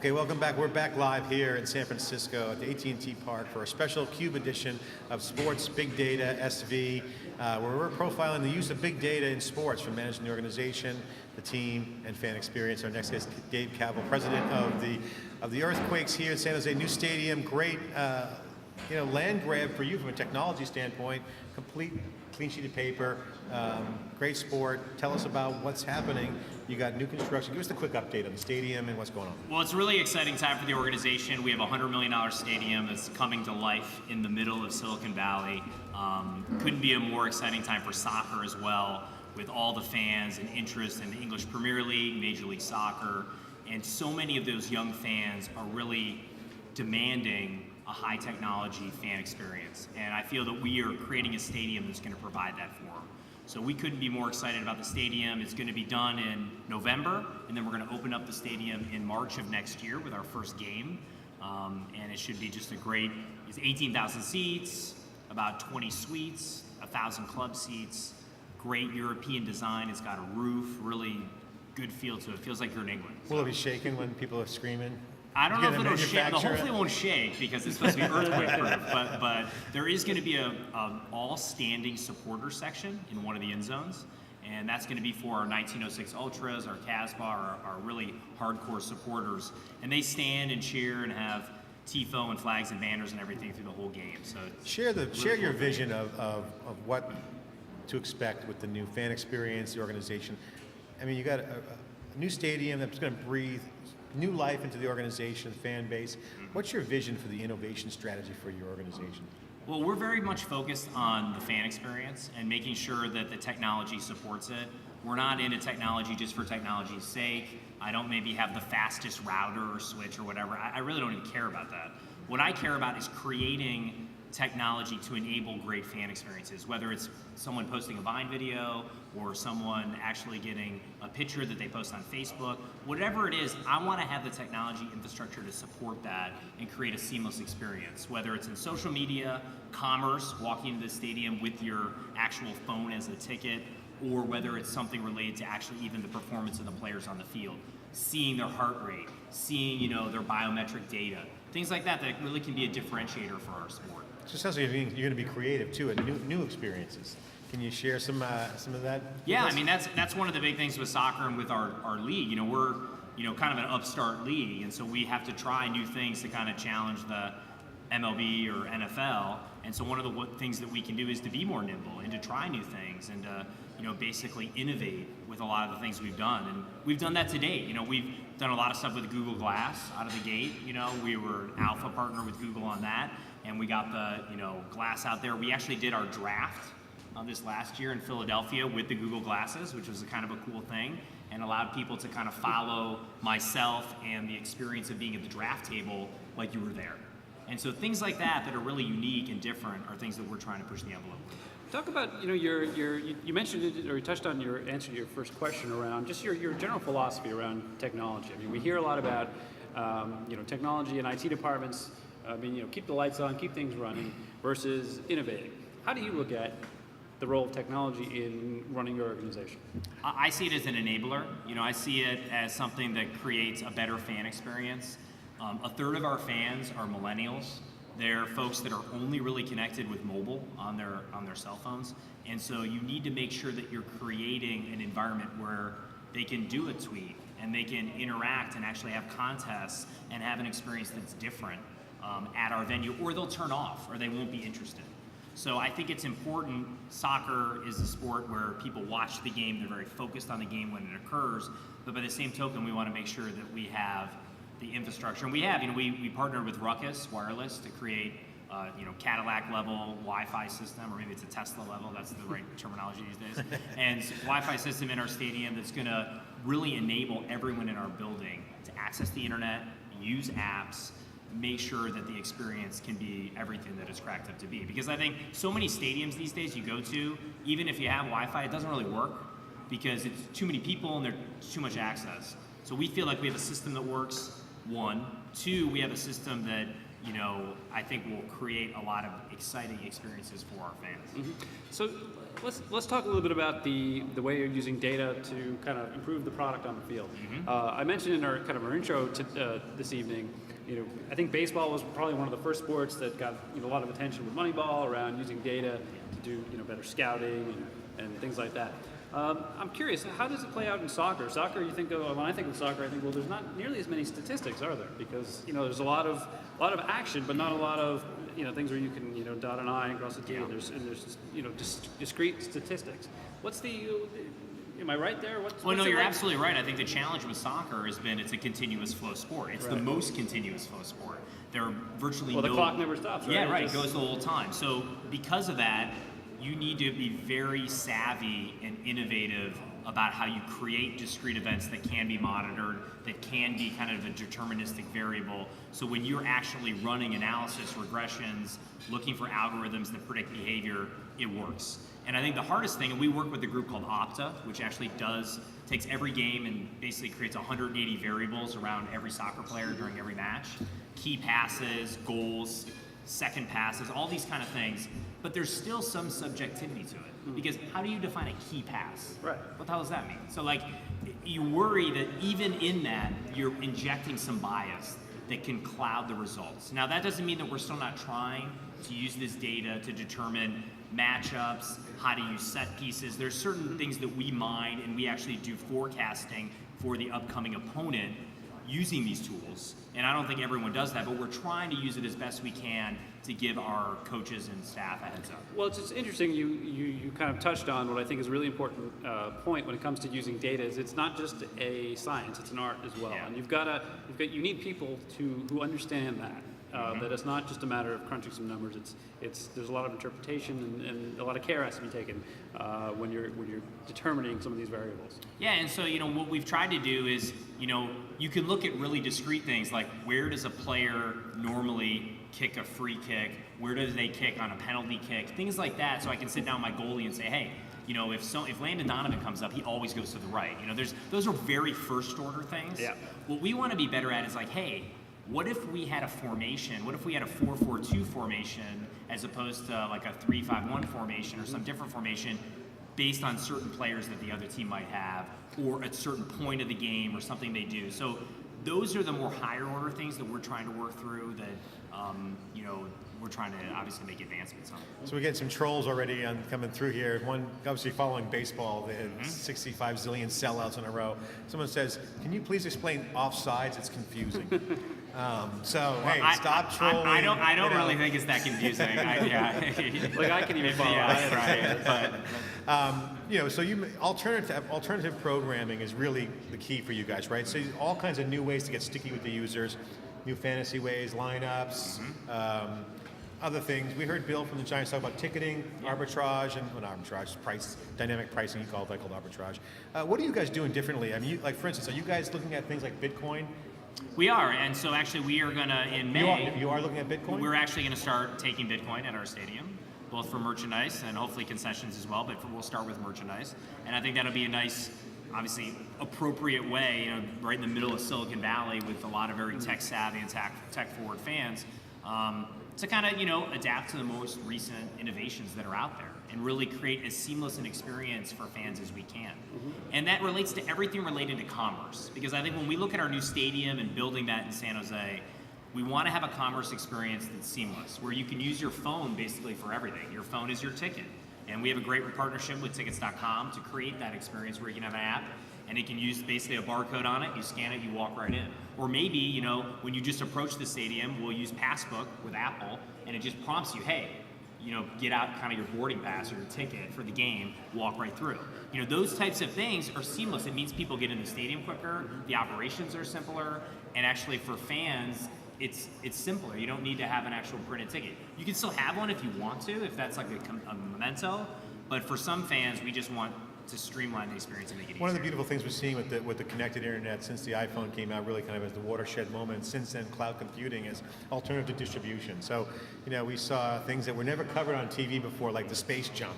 Okay, welcome back. We're back live here in San Francisco at the AT&T Park for a special CUBE edition of Sports Big Data SV, where we're profiling the use of big data in sports from managing the organization, the team, and fan experience. Our next guest, Dave Kaval, president of the Earthquakes here in San Jose. New stadium, great land grab for you from a technology standpoint, complete clean sheet of paper, great sport. Tell us about what's happening. You got new construction. Give us the quick update on the stadium and what's going on. Well, it's a really exciting time for the organization. We have a $100 million stadium that's coming to life in the middle of Silicon Valley. Couldn't be a more exciting time for soccer as well, with all the fans and interest in the English Premier League, Major League Soccer, and so many of those young fans are really demanding a high technology fan experience. And I feel that we are creating a stadium that's going to provide that for them. So we couldn't be more excited about the stadium. It's going to be done in November, and then we're going to open up the stadium in March of next year with our first game. And it should be just it's 18,000 seats, about 20 suites, 1,000 club seats, great European design. It's got a roof, really good feel to it. Feels like you're in England. Will it be shaking when people are screaming? I don't know if it'll shake. Hopefully it won't shake because it's supposed to be earthquake-proof. But there is going to be a all-standing supporter section in one of the end zones, and that's going to be for our 1906 Ultras, our Casbah, our really hardcore supporters. And they stand and cheer and have tifo and flags and banners and everything through the whole game. So share your vision of what to expect with the new fan experience, the organization. I mean, you got a new stadium that's going to breathe new life into the organization, fan base. What's your vision for the innovation strategy for your organization? Well, we're very much focused on the fan experience and making sure that the technology supports it. We're not into technology just for technology's sake. I don't maybe have the fastest router or switch or whatever. I really don't even care about that. What I care about is creating technology to enable great fan experiences, whether it's someone posting a Vine video or someone actually getting a picture that they post on Facebook. Whatever it is, I want to have the technology infrastructure to support that and create a seamless experience, whether it's in social media, commerce, walking into the stadium with your actual phone as a ticket, or whether it's something related to actually even the performance of the players on the field, seeing their heart rate, seeing their biometric data, things like that really can be a differentiator for our sport. So it sounds like you're going to be creative too, and new experiences. Can you share some of that? Yeah, I mean that's one of the big things with soccer and with our league. We're kind of an upstart league, and so we have to try new things to kind of challenge the MLB or NFL. And so one of the things that we can do is to be more nimble and to try new things and basically innovate with a lot of the things we've done. And we've done that to date. We've done a lot of stuff with Google Glass out of the gate. We were an alpha partner with Google on that, and we got the Glass out there. We actually did our draft this last year in Philadelphia with the Google Glasses, which was a kind of a cool thing, and allowed people to kind of follow myself and the experience of being at the draft table like you were there. And so things like that are really unique and different are things that we're trying to push the envelope with. Talk about, you mentioned it, or you touched on your answer to your first question around just your general philosophy around technology. I mean, we hear a lot about, technology and IT departments, keep the lights on, keep things running, versus innovating. How do you look at the role of technology in running your organization? I see it as an enabler. I see it as something that creates a better fan experience. A third of our fans are millennials. They're folks that are only really connected with mobile on their cell phones. And so you need to make sure that you're creating an environment where they can do a tweet and they can interact and actually have contests and have an experience that's different at our venue, or they'll turn off or they won't be interested. So I think it's important. Soccer is a sport where people watch the game, they're very focused on the game when it occurs, but by the same token, we want to make sure that we have the infrastructure. And we have, we partnered with Ruckus Wireless to create, Cadillac level Wi-Fi system, or maybe it's a Tesla level, that's the right terminology these days. And Wi-Fi system in our stadium that's gonna really enable everyone in our building to access the internet, use apps, make sure that the experience can be everything that it's cracked up to be. Because I think so many stadiums these days you go to, even if you have Wi-Fi, it doesn't really work because it's too many people and there's too much access. So we feel like we have a system that works, one. Two, we have a system that I think will create a lot of exciting experiences for our fans. So let's talk a little bit about the way you're using data to kind of improve the product on the field. I mentioned in our intro to this evening, I think baseball was probably one of the first sports that got a lot of attention with Moneyball around using data to do better scouting and things like that. I'm curious, how does it play out in soccer? Soccer, you think of, when I think of soccer, I think, well, there's not nearly as many statistics, are there? Because there's a lot of action, but not a lot of things where you can dot an I and cross a T. And there's discrete statistics. Am I right there? Well, no, you're absolutely right. I think the challenge with soccer has been it's a continuous flow sport. It's the most continuous flow sport. There are virtually the clock never stops, right? Yeah, right. It goes the whole time. So because of that, you need to be very savvy and innovative about how you create discrete events that can be monitored, that can be kind of a deterministic variable. So when you're actually running analysis, regressions, looking for algorithms that predict behavior, it works. And I think the hardest thing, and we work with a group called Opta, which actually takes every game and basically creates 180 variables around every soccer player during every match. Key passes, goals, second passes, all these kind of things. But there's still some subjectivity to it. Because how do you define a key pass? Right. What the hell does that mean? So you worry that even in that, you're injecting some bias that can cloud the results. Now that doesn't mean that we're still not trying to use this data to determine matchups, how to use set pieces. There's certain things that we mine, and we actually do forecasting for the upcoming opponent using these tools. And I don't think everyone does that, but we're trying to use it as best we can to give our coaches and staff a heads up. Well, it's just interesting you kind of touched on what I think is a really important point when it comes to using data. Is it's not just a science; it's an art as well. Yeah. And you need people who understand that. That it's not just a matter of crunching some numbers. There's a lot of interpretation and a lot of care has to be taken when you're determining some of these variables. Yeah, and so what we've tried to do is you can look at really discrete things like where does a player normally kick a free kick, where do they kick on a penalty kick, things like that. So I can sit down with my goalie and say, hey, if Landon Donovan comes up, he always goes to the right. Those are very first order things. Yeah. What we want to be better at is hey, what if we had a formation? What if we had a 4-4-2 formation as opposed to a 3-5-1 formation or some different formation based on certain players that the other team might have or at a certain point of the game or something they do. So those are the more higher order things that we're trying to work through that we're trying to obviously make advancements on. So we get some trolls already coming through here. One, obviously following baseball, they had 65 zillion sellouts in a row. Someone says, can you please explain offsides? It's confusing. Stop trolling. I don't really think it's that confusing. I can even follow. Yeah, right. So alternative programming is really the key for you guys, right? So all kinds of new ways to get sticky with the users, new fantasy ways, lineups, other things. We heard Bill from the Giants talk about ticketing, arbitrage, dynamic pricing. I called arbitrage. What are you guys doing differently? I mean, for instance, are you guys looking at things like Bitcoin? We are, and so actually we are gonna in May. You are looking at Bitcoin? We're actually gonna start taking Bitcoin at our stadium, both for merchandise and hopefully concessions as well. But we'll start with merchandise, and I think that'll be a nice, obviously appropriate way, right in the middle of Silicon Valley with a lot of very tech savvy and tech forward fans, to kind of adapt to the most recent innovations that are out there and really create as seamless an experience for fans as we can. And that relates to everything related to commerce, because I think when we look at our new stadium and building that in San Jose, we want to have a commerce experience that's seamless, where you can use your phone basically for everything. Your phone is your ticket. And we have a great partnership with tickets.com to create that experience where you can have an app and it can use basically a barcode on it, you scan it, you walk right in. Or maybe, when you just approach the stadium, we'll use Passbook with Apple and it just prompts you, hey, get out kind of your boarding pass or your ticket for the game, walk right through. Those types of things are seamless. It means people get in the stadium quicker, the operations are simpler, and actually for fans, it's simpler. You don't need to have an actual printed ticket. You can still have one if you want to, if that's like a memento, but for some fans, we just want to streamline the experience and make it easier. One of the beautiful things we're seeing with the connected internet since the iPhone came out, really kind of as the watershed moment, since then cloud computing is alternative distribution. So, we saw things that were never covered on TV before, like the space jump.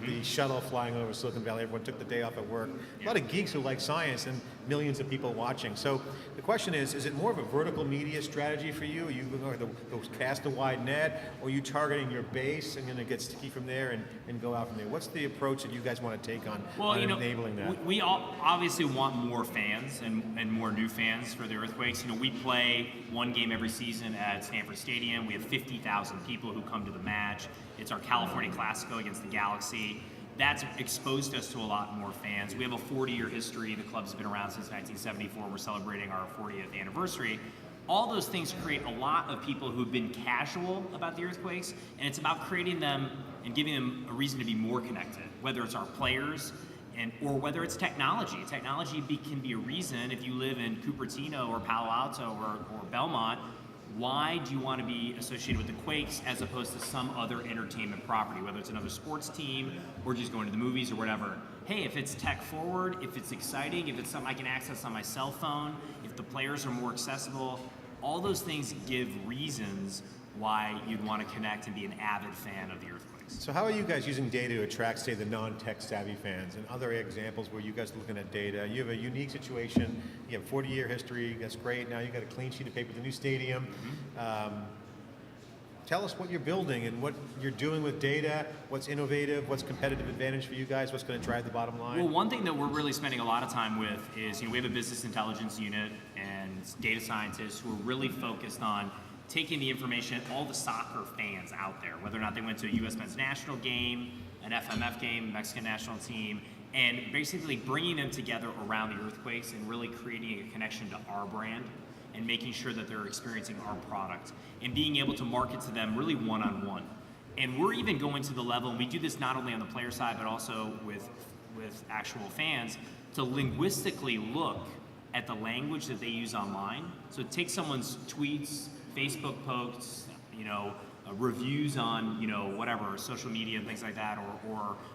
the shuttle flying over Silicon Valley, everyone took the day off at work. A lot of geeks who like science and millions of people watching. So the question is it more of a vertical media strategy for you? Are you going to cast a wide net, or are you targeting your base and going to get sticky from there and go out from there? What's the approach that you guys want to take on enabling that? We all obviously want more fans and more new fans for the Earthquakes. We play one game every season at Stanford Stadium. We have 50,000 people who come to the match. It's our California Classico against the Galaxy. That's exposed us to a lot more fans. We have a 40-year history. The club's been around since 1974. We're celebrating our 40th anniversary. All those things create a lot of people who've been casual about the Earthquakes, and it's about creating them and giving them a reason to be more connected, whether it's our players or whether it's technology. Technology can be a reason. If you live in Cupertino or Palo Alto or Belmont, why do you want to be associated with the Quakes as opposed to some other entertainment property, whether it's another sports team or just going to the movies or whatever? Hey, if it's tech forward, if it's exciting, if it's something I can access on my cell phone, if the players are more accessible, all those things give reasons why you'd want to connect and be an avid fan of the Earthquakes. So how are you guys using data to attract, say, the non-tech savvy fans, and other examples where you guys are looking at data? You have a unique situation. You have 40-year history. That's great. Now you've got a clean sheet of paper, the new stadium. Tell us what you're building and what you're doing with data, what's innovative, what's competitive advantage for you guys, what's going to drive the bottom line? Well, one thing that we're really spending a lot of time with is, we have a business intelligence unit and data scientists who are really focused on taking the information, all the soccer fans out there, whether or not they went to a U.S. men's national game, an FMF game, Mexican national team, and basically bringing them together around the Earthquakes and really creating a connection to our brand and making sure that they're experiencing our product and being able to market to them really one-on-one. And we're even going to the level, and we do this not only on the player side, but also with actual fans, to linguistically look at the language that they use online. So take someone's tweets, Facebook posts, reviews on, whatever, social media and things like that,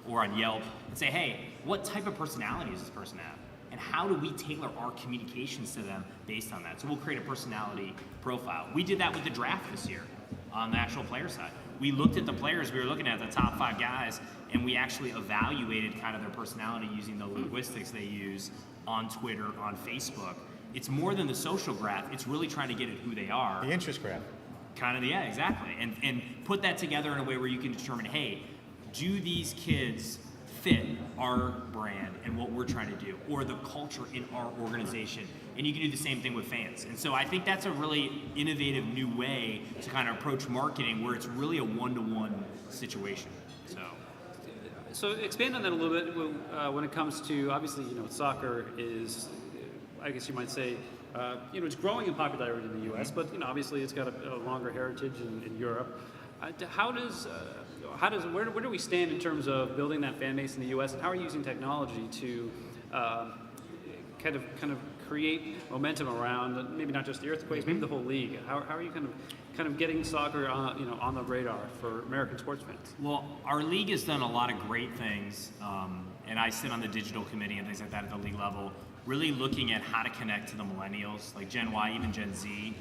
or on Yelp, and say, hey, what type of personality does this person have? And how do we tailor our communications to them based on that? So we'll create a personality profile. We did that with the draft this year on the actual player side. We looked at the players, we were looking at the top 5 guys, and we actually evaluated kind of their personality using the linguistics they use on Twitter, on Facebook. It's more than the social graph, it's really trying to get at who they are. The interest graph. Yeah, exactly. And put that together in a way where you can determine, hey, do these kids fit our brand and what we're trying to do, or the culture in our organization? And you can do the same thing with fans. And so I think that's a really innovative new way to kind of approach marketing, where it's really a one-to-one situation. So expand on that a little bit when it comes to, obviously, soccer is, I guess you might say, it's growing in popularity in the U.S., but obviously it's got a longer heritage in Europe. Where do we stand in terms of building that fan base in the U.S., and how are you using technology to kind of create momentum around maybe not just the Earthquakes, maybe the whole league? How are you kind of getting soccer on the radar for American sports fans? Well, our league has done a lot of great things, and I sit on the digital committee and things like that at the league level, really looking at how to connect to the millennials, like Gen Y, even Gen Z,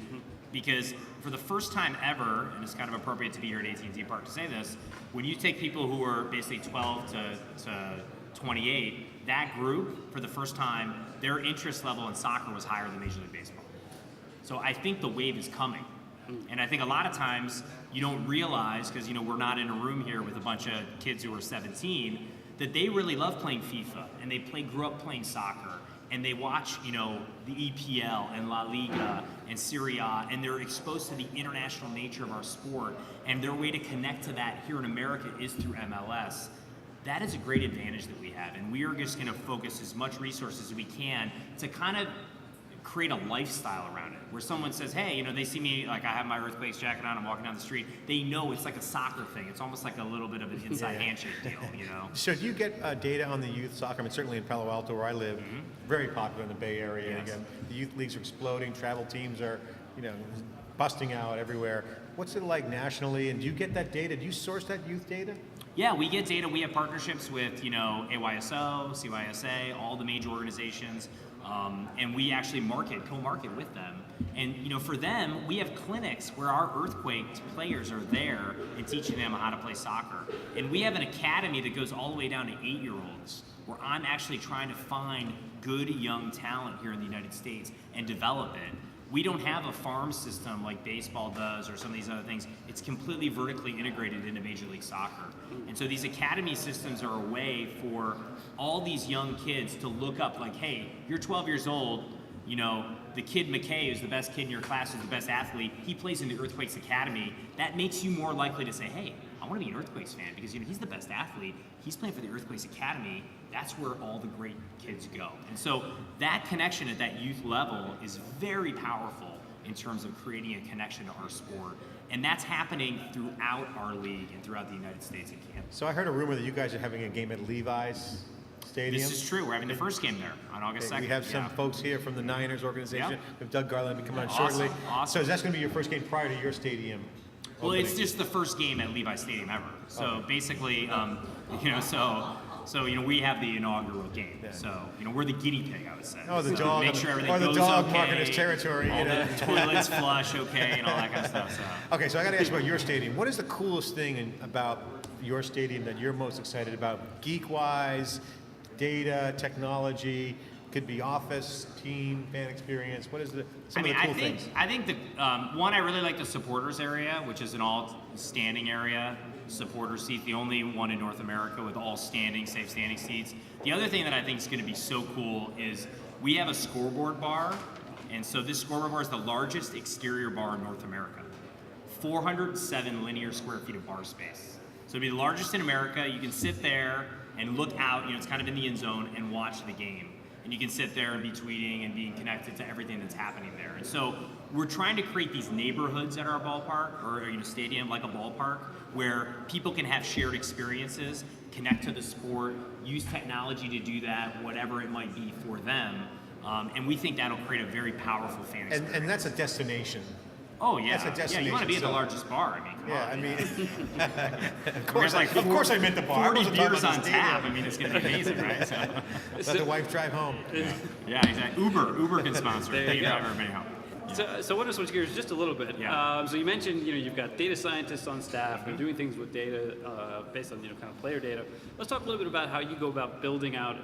because for the first time ever, and it's kind of appropriate to be here at AT&T Park to say this, when you take people who are basically 12 to 28, that group, for the first time, their interest level in soccer was higher than Major League Baseball. So I think the wave is coming. And I think a lot of times you don't realize, because we're not in a room here with a bunch of kids who are 17, that they really love playing FIFA, and they grew up playing soccer, and they watch, the EPL and La Liga and Serie A, and they're exposed to the international nature of our sport, and their way to connect to that here in America is through MLS. That is a great advantage that we have, and we are just going to focus as much resources as we can to kind of create a lifestyle around it, where someone says, hey, they see me, like I have my Earthquakes jacket on, I'm walking down the street, they know it's like a soccer thing. It's almost like a little bit of an inside handshake deal, So do you get data on the youth soccer? I mean, certainly in Palo Alto, where I live, very popular in the Bay Area. Yes. Again, the youth leagues are exploding, travel teams are, busting out everywhere. What's it like nationally, and do you get that data? Do you source that youth data? Yeah, we get data. We have partnerships with, AYSO, CYSA, all the major organizations. and we actually co-market with them. And for them, we have clinics where our earthquake players are there and teaching them how to play soccer. And we have an academy that goes all the way down to 8-year-olds, where I'm actually trying to find good young talent here in the United States and develop it. We don't have a farm system like baseball does or some of these other things. It's completely vertically integrated into Major League Soccer. And so these academy systems are a way for all these young kids to look up like, hey, you're 12 years old, the kid McKay, who's the best kid in your class, who's the best athlete, he plays in the Earthquakes Academy. That makes you more likely to say, hey, I want to be an Earthquakes fan because he's the best athlete. He's playing for the Earthquakes Academy. That's where all the great kids go. And so that connection at that youth level is very powerful in terms of creating a connection to our sport. And that's happening throughout our league and throughout the United States and Canada. So I heard a rumor that you guys are having a game at Levi's Stadium. This is true. We're having the first game there on August 2nd. We have some folks here from the Niners organization. Yep. We have Doug Garland will be coming on shortly. Awesome. So that's going to be your first game prior to your stadium Well, opening? it's just the first game at Levi's Stadium ever. So basically, we have the inaugural game. Yeah. So we're the guinea pig, I would say. Oh, the So dog. make sure everything or the goes dog okay, marking his territory. all the toilets flush okay, and all that kind of stuff. So. Okay, so I got to ask about your stadium. What is the coolest thing about your stadium that you're most excited about, geek-wise, data, technology? Could be office, team, fan experience. What is some of the cool things? I think the one, I really like the supporters area, which is an all standing area, supporter seat, the only one in North America with all standing, safe standing seats. The other thing that I think is going to be so cool is we have a scoreboard bar, and so this scoreboard bar is the largest exterior bar in North America. 407 linear square feet of bar space. So it'll be the largest in America. You can sit there and look out, it's kind of in the end zone, and watch the game. And you can sit there and be tweeting and being connected to everything that's happening there. And so we're trying to create these neighborhoods at our ballpark, or stadium like a ballpark, where people can have shared experiences, connect to the sport, use technology to do that, whatever it might be for them. And we think that'll create a very powerful fan experience. And that's a destination. Oh yeah, That's a destination. Yeah, you want to be at the largest bar. Of course I meant the bar. 40 I wasn't talking beers about on the tap. stadium. It's going to be amazing, right? So, Let the wife drive home. yeah, exactly. Uber can sponsor. They can drive everybody home. So I want to switch gears just a little bit. Yeah. So you mentioned you've got data scientists on staff. They're doing things with data based on kind of player data. Let's talk a little bit about how you go about building out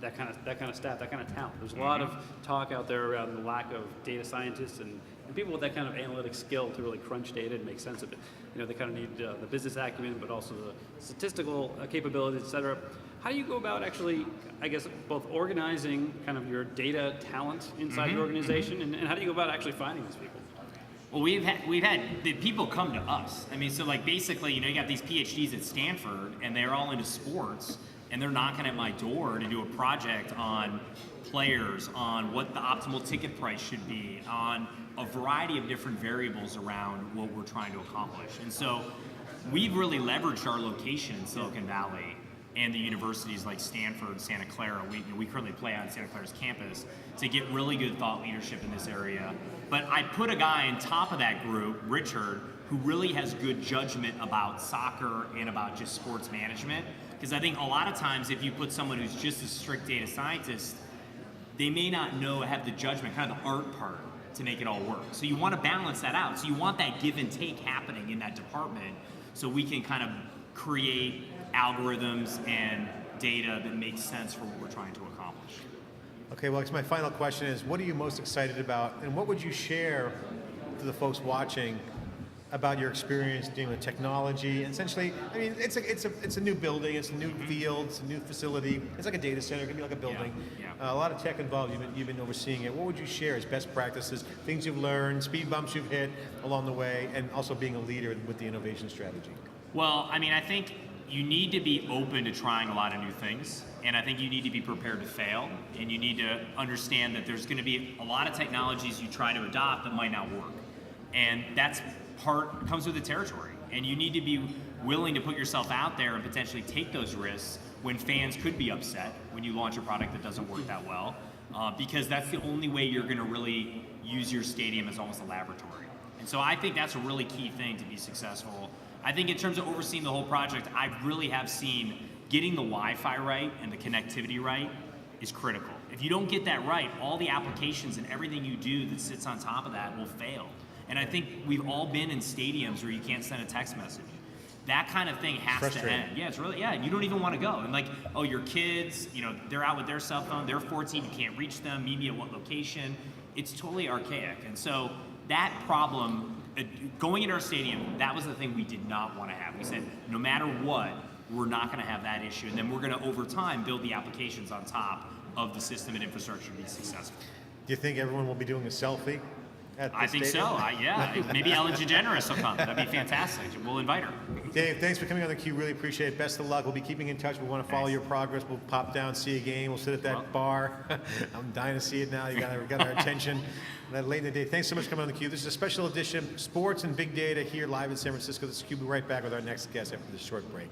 that kind of staff, that kind of talent. There's a lot of talk out there around the lack of data scientists and people with that kind of analytic skill to really crunch data and make sense of it. They kind of need the business acumen, but also the statistical capabilities, et cetera. How do you go about actually, I guess, both organizing kind of your data talent inside the organization, and how do you go about actually finding these people? Well, we've had the people come to us. So basically, you got these PhDs at Stanford, and they're all into sports, and they're knocking at my door to do a project on players, on what the optimal ticket price should be, on a variety of different variables around what we're trying to accomplish. And so we've really leveraged our location in Silicon Valley and the universities like Stanford, Santa Clara. We currently play on Santa Clara's campus to get really good thought leadership in this area. But I put a guy on top of that group, Richard, who really has good judgment about soccer and about just sports management. Because I think a lot of times if you put someone who's just a strict data scientist, they may not have the judgment, kind of the art part, to make it all work. So you want to balance that out. So you want that give and take happening in that department so we can kind of create algorithms and data that makes sense for what we're trying to accomplish. Okay, well, I guess my final question is, what are you most excited about, and what would you share to the folks watching about your experience dealing with technology? And essentially, it's a new building, it's a new field, it's a new facility. It's like a data center, it can be like a building. Yeah. A lot of tech involved. You've been overseeing it. What would you share as best practices, things you've learned, speed bumps you've hit along the way, and also being a leader with the innovation strategy? Well, I think you need to be open to trying a lot of new things, and I think you need to be prepared to fail, and you need to understand that there's going to be a lot of technologies you try to adopt that might not work, and that's comes with the territory, and you need to be willing to put yourself out there and potentially take those risks when fans could be upset when you launch a product that doesn't work that well, because that's the only way you're going to really use your stadium as almost a laboratory. And so I think that's a really key thing to be successful. I think in terms of overseeing the whole project, I really have seen getting the Wi-Fi right and the connectivity right is critical. If you don't get that right, all the applications and everything you do that sits on top of that will fail. And I think we've all been in stadiums where you can't send a text message. That kind of thing has to end. Yeah, it's really, you don't even want to go. And like, oh, your kids, they're out with their cell phone, they're 14, you can't reach them, meet me at what location. It's totally archaic. And so that problem, going into our stadium, that was the thing we did not want to have. We said, no matter what, we're not going to have that issue. And then we're going to, over time, build the applications on top of the system and infrastructure to be successful. Do you think everyone will be doing a selfie at the I think stadium? so. Yeah, maybe Ellen DeGeneres will come. That'd be fantastic. We'll invite her. Dave, thanks for coming on theCUBE. Really appreciate it. Best of luck. We'll be keeping in touch. We want to follow Thanks. your progress. We'll pop down, see a game. We'll sit at that bar. I'm dying to see it now. You got our attention. That late in the day. Thanks so much for coming on theCUBE. This is a special edition, Sports and Big Data, here live in San Francisco. This is CUBE. We'll be right back with our next guest after this short break.